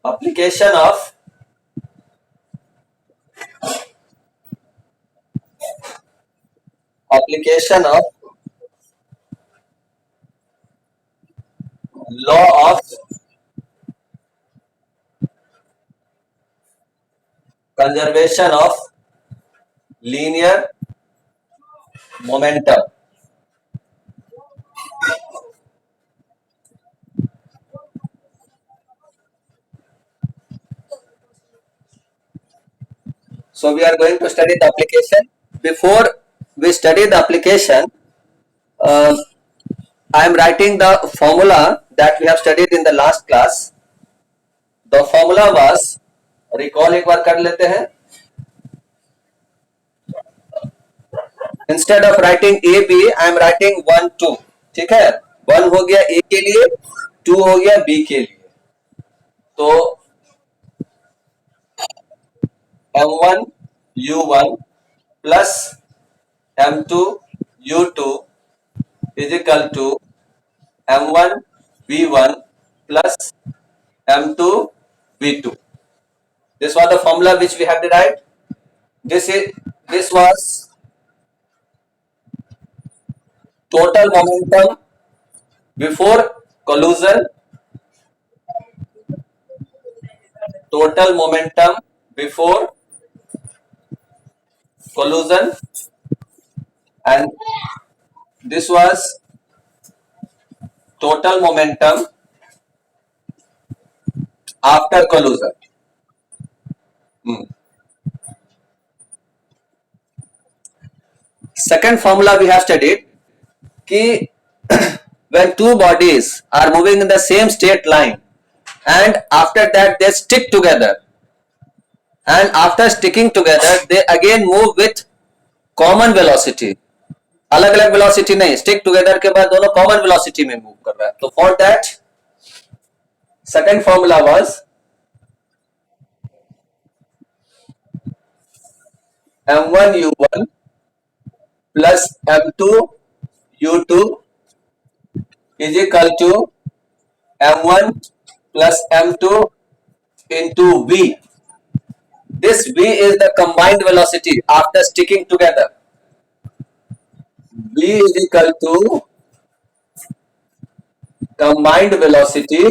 application of application of law of conservation of linear momentum. So we are going to study the application. Before we study the application, uh, I am writing the formula that we have studied in the last class. The formula was, recall एक बार कर लेते हैं. Instead of writing A B, I am writing 1 2. ठीक है, 1 हो गया A के लिए, 2 हो गया B के लिए. तो M1 U1 plus M2 U2 is equal to M1 V1 plus M2 V2. This was the formula which we have derived. This was total momentum before collision. Total momentum before collision, and this was total momentum after collision. Second formula we have studied कि when two bodies are moving in the same straight line and after that they stick together, and after sticking together they again move with common velocity. अलग अलग velocity नहीं, stick together के बाद दोनों common velocity में move कर रहा है. तो for that second formula was m1 u1 plus m2 u2 is equal to m1 plus m2 into v. This v is the combined velocity after sticking together. v is equal to combined velocity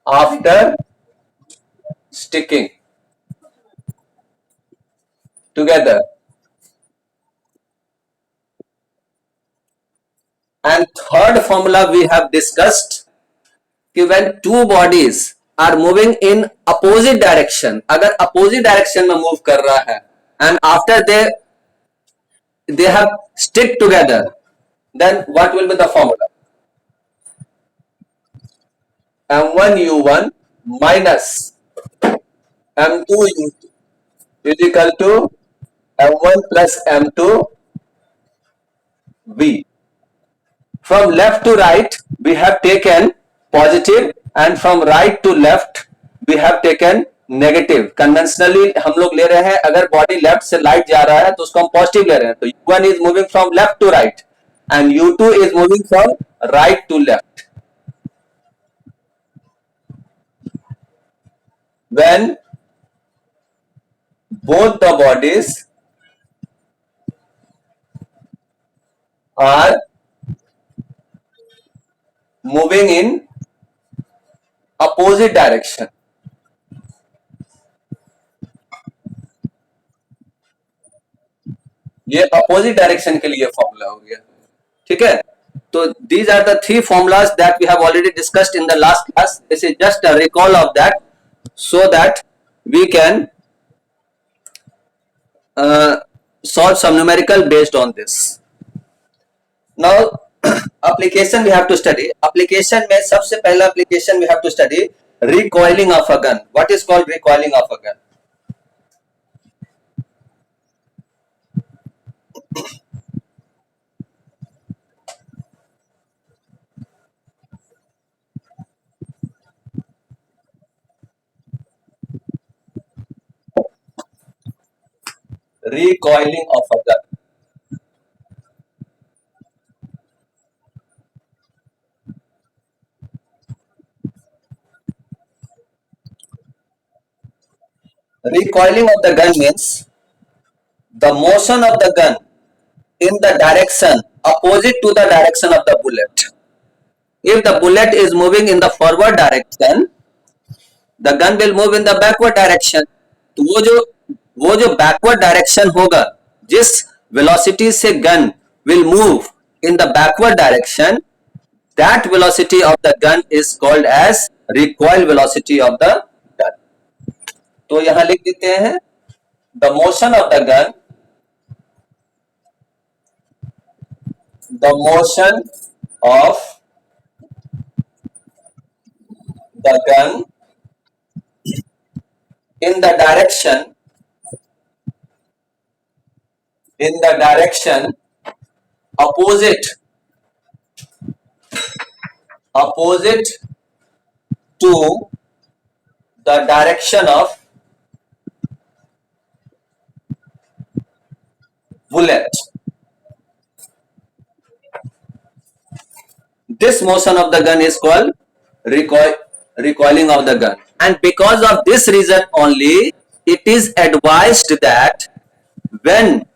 after sticking together. And third formula we have discussed कि when two bodies are moving in opposite direction, अगर opposite direction में move कर रहा है and after they have stick together, then what will be the formula? m1 u1 minus m2 u2 is equal to m1 plus m2 v. From left to right we have taken positive and from right to left we have taken negative. Conventionally हम लोग ले रहे हैं, अगर body left से right जा रहा है तो उसको हम पॉजिटिव ले रहे हैं. तो u1 is moving from left to right and u2 is moving from right to left. When both the bodies are moving in opposite direction. ये अपोजिट डायरेक्शन के लिए फॉर्मूला हो गया. ठीक है, तो these are the three formulas that we have already discussed in the last class. This is just a recall of that so that we can solve some numerical based on this. Now application we have to study. Application में सबसे पहला application we have to study recoiling of a gun. What is called recoiling of a gun? Recoiling of a gun. Recoiling of the gun means the motion of the gun in the direction opposite to the direction of the bullet. If the bullet is moving in the forward direction, the gun will move in the backward direction. तो वो जो backward direction होगा, जिस velocity से gun will move in the backward direction, that velocity of the gun is called as recoil velocity of the gun. तो यहां लिख देते हैं the motion of the gun, the motion of the gun in the direction opposite to the direction of bullet. This motion of the gun is called recoiling of the gun, and because of this reason only it is advised that when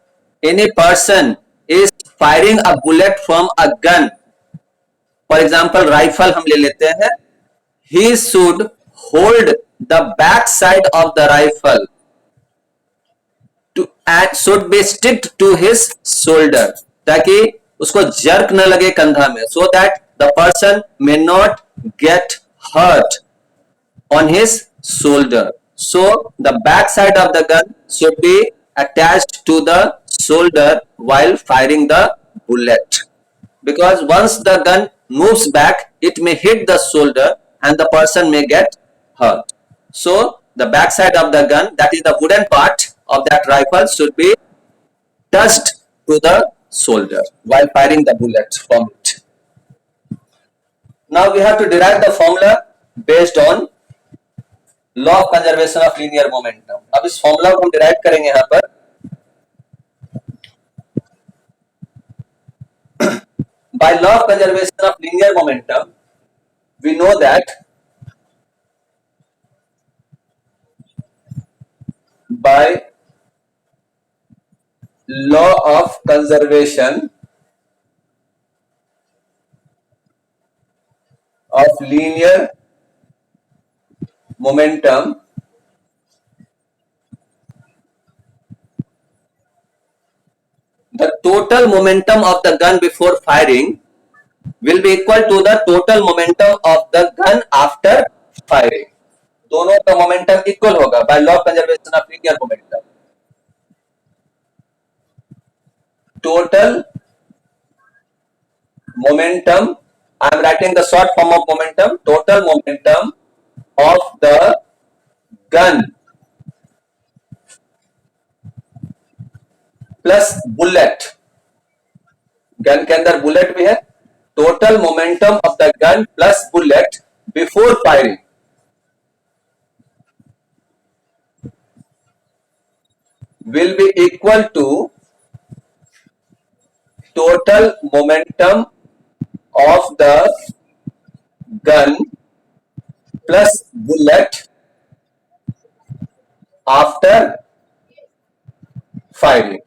any person is firing a bullet from a gun, for example rifle हम ले लेते हैं, he should hold the back side of the rifle and should be stick to his shoulder, ताकि उसको jerk न लगे कंधा में, so that the person may not get hurt on his shoulder. So the back side of the gun should be attached to the shoulder while firing the bullet, because once the gun moves back it may hit the shoulder and the person may get hurt. So the back side of the gun, that is the wooden part of that rifle, should be touched to the shoulder while firing the bullet from it. Now we have to derive the formula based on law of conservation of linear momentum. अब इस formula को हम derive करेंगे यहाँ पर. By law of conservation of linear momentum, we know that by law of conservation of linear momentum, the total momentum of the gun before firing will be equal to the total momentum of the gun after firing. दोनों का momentum equal होगा by law of conservation of linear momentum. Total momentum, I am writing the short form of momentum, total momentum of the gun plus bullet, gun के अंदर bullet भी है, total momentum of the gun plus bullet before firing will be equal to total momentum of the gun plus bullet after firing.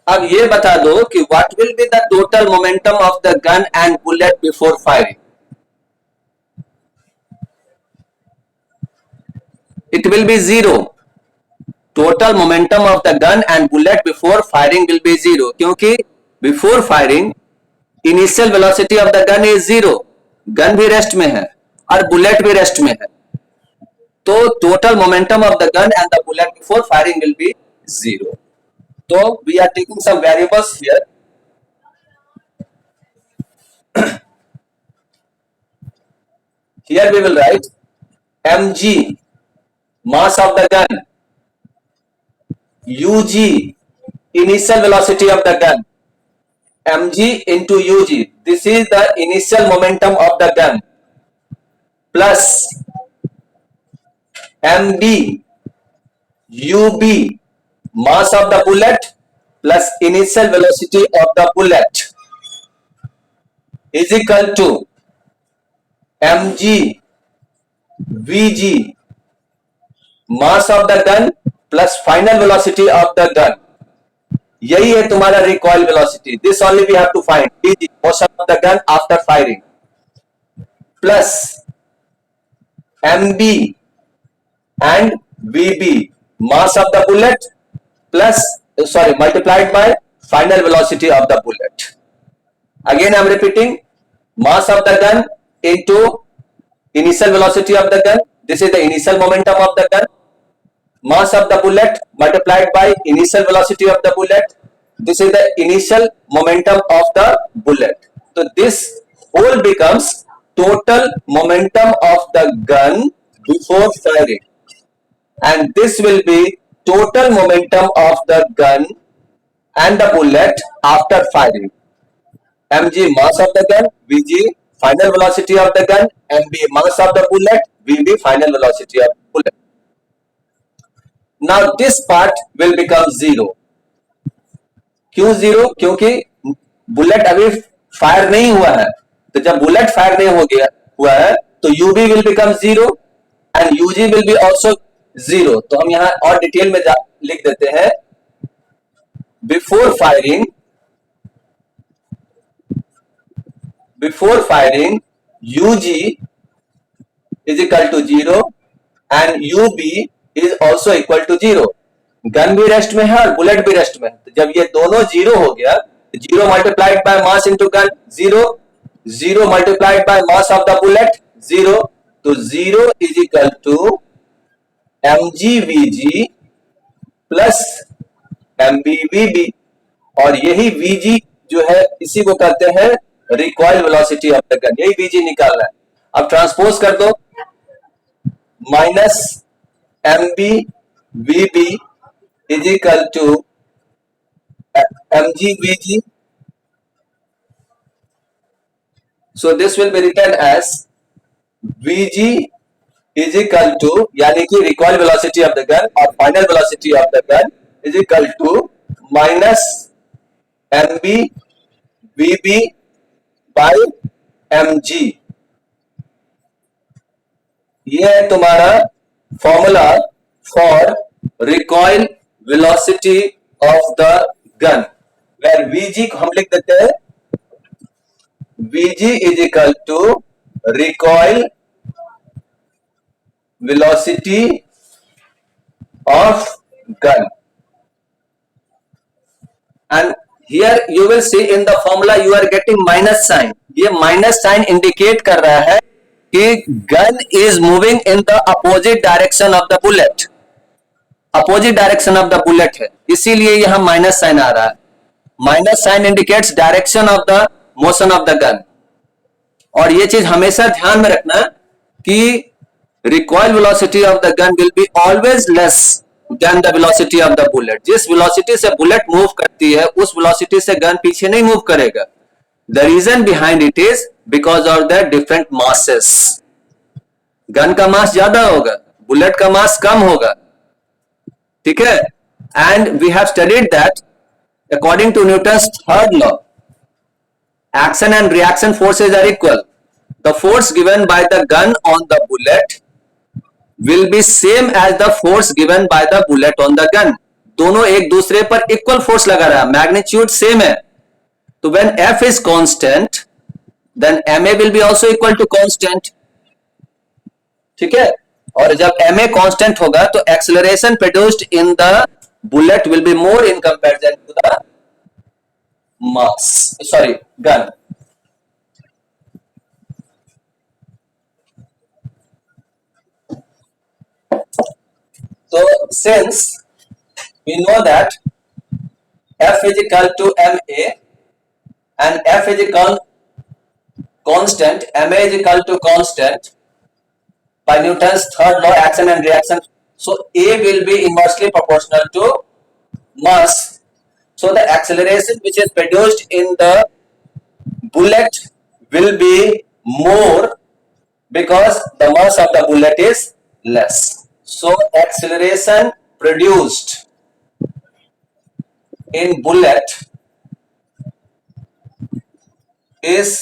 अब ये बता दो कि what will be the total momentum of the gun and bullet before firing? It will be zero. Total momentum of the gun and bullet before firing will be zero, क्योंकि before firing initial velocity of the gun is zero. Gun भी rest में है और bullet भी rest में है, तो total momentum of the gun and the bullet before firing will be zero. So we are taking some variables here. Here we will write mg, mass of the gun, ug, initial velocity of the gun, mg into ug, this is the initial momentum of the gun, plus mb, ub, mass of the bullet plus initial velocity of the bullet is equal to mg vg, mass of the gun plus final velocity of the gun, यही है तुम्हारा recoil velocity. This only we have to find. vg, motion of the gun after firing, plus mb and vb, mass of the bullet plus multiplied by final velocity of the bullet. Again I am repeating, mass of the gun into initial velocity of the gun, this is the initial momentum of the gun, mass of the bullet multiplied by initial velocity of the bullet, this is the initial momentum of the bullet. So this whole becomes total momentum of the gun before firing, and this will be total momentum of the gun and the bullet after firing. mg, mass of the gun, vg, final velocity of the gun, mb, mass of the bullet, vb, final velocity of the bullet. Now this part will become zero. क्यों zero? क्योंकि bullet अभी fire नहीं हुआ है. तो जब bullet fire नहीं हो गया हुआ है तो UB will become zero and UG will be also zero. तो हम यहां और डिटेल में लिख देते हैं, before firing UG is equal to zero and UB is also equal to zero. Gun भी रेस्ट में है और बुलेट भी रेस्ट में है. तो जब ये दोनों जीरो हो गया, zero multiplied by mass into gun zero, zero multiplied by mass of the bullet zero, तो zero is equal to mgvg plus mbvb, और यही vg जो है इसी को कहते हैं recoil velocity of the gun. यही vg निकालना है. अब ट्रांसपोज कर दो, minus mbvb is equal to mgvg. So this will be written as vg is equal to, यानी कि recoil velocity of the gun और final velocity of the gun is equal to minus mb vb by mg. ये है तुम्हारा formula for recoil velocity of the gun, where vg को हम लिख देते हैं, vg is equal to recoil velocity of gun. And here you will see in the formula you are getting minus sign. ये minus sign indicate कर रहा है कि gun is moving in the opposite direction of the bullet. Opposite direction of the bullet है, इसीलिए यहां minus sign आ रहा है. Minus sign indicates direction of the motion of the gun. और ये चीज हमेशा ध्यान में रखना कि recoil velocity of the gun will be always less than the velocity of the bullet. जिस वेलोसिटी से बुलेट मूव करती है उस वेलोसिटी से गन पीछे नहीं मूव करेगा. The reason behind it is because of the different masses. Gun का मास ज्यादा होगा, बुलेट का मास कम होगा. ठीक है. And we have studied that according to Newton's third law, action and reaction forces are equal. The force given by the gun on the bullet will be same as the force given by the bullet on the gun. दोनों एक दूसरे पर equal force लगा रहा है, magnitude same है. तो when F is constant then ma will be also equal to constant. ठीक है. और जब ma कांस्टेंट होगा तो acceleration produced in the bullet will be more in comparison to the gun. So since we know that F is equal to ma and F is equal constant, ma is equal to constant by Newton's third law, action and reaction. So A will be inversely proportional to mass. So the acceleration which is produced in the bullet will be more because the mass of the bullet is less. So acceleration produced in bullet is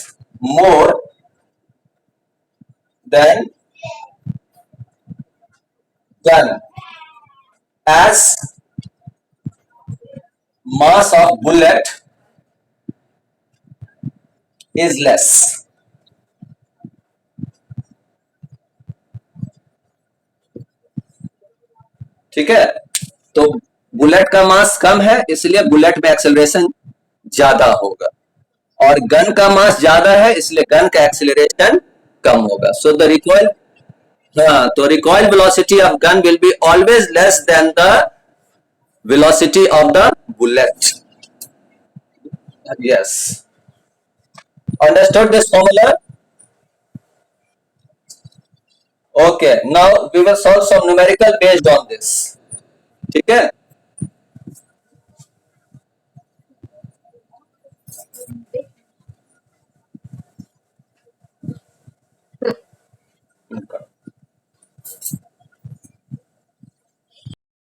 more than gun as mass of bullet is less. ठीक है, तो bullet का मास कम है इसलिए bullet में acceleration ज्यादा होगा, और गन का मास ज्यादा है इसलिए गन का एक्सेलरेशन कम होगा. सो द रिकॉइल, हाँ, तो recoil velocity of gun will be always less than the velocity of the bullet. Yes, understood this formula? Okay, now we will solve some numerical based on this. ठीक है,